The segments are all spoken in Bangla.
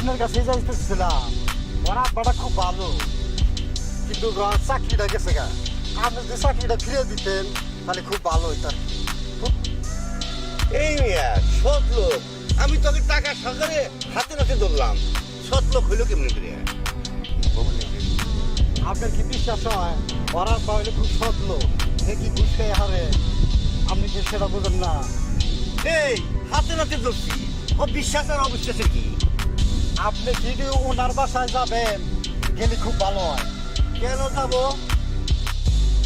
আপনার কাছে যাইতেছিলাম ওর আব্বাটা খুব ভালো কিন্তু ওর চাকরিটা গেছে গা আপনি যদি চাকরিটা ফিরে দিতেন তাহলে খুব ভালো হইত আর কি। এই মিয়া সৎ লোক, আমি তোকে টাকা সরকারে হাতে নাতে ধরলাম, সৎ লোক হইলো কেমনি করে? আপনার কি বিশ্বাস হয় ওর আব্বা হইলে খুব সৎ লোক সে কি ঘুষ খেয়ে হারে আপনি কি সেটা বোঝেন না? এই হাতে নাতে ধরছি, ও বিশ্বাস আর অবিশ্বাসের কি? আপনি যদি ওনার বাসায় যাবেন গেলে খুব ভালো হয়। কেন যাবো?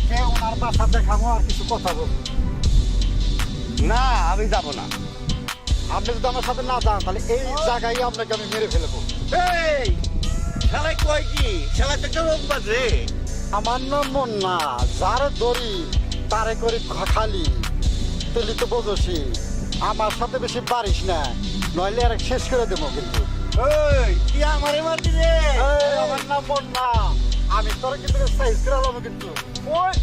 কে ওনার বাসা দেখাবো আর কিছু কথা বলবো। না, আমি যাব না। আপনি যদি আমার সাথে না যান তাহলে এই জায়গায় আপনাকে আমি মেরে ফেলবো। এই শালাই কয় কি? শালাই তো একটা রোগ বাজে। আমার নাম মন্না, যারে দড়ি তারে করি খালি, তুলি তো বোঝছি। আমার সাথে বেশি পারিস না, নইলে আর শেষ করে দেবো কিন্তু। এই কি আমারে মারবি রে? এই, আমার নাম মন্না, আমি তোর কিন্তু সাইজ করে আলাম কিন্তু। ওই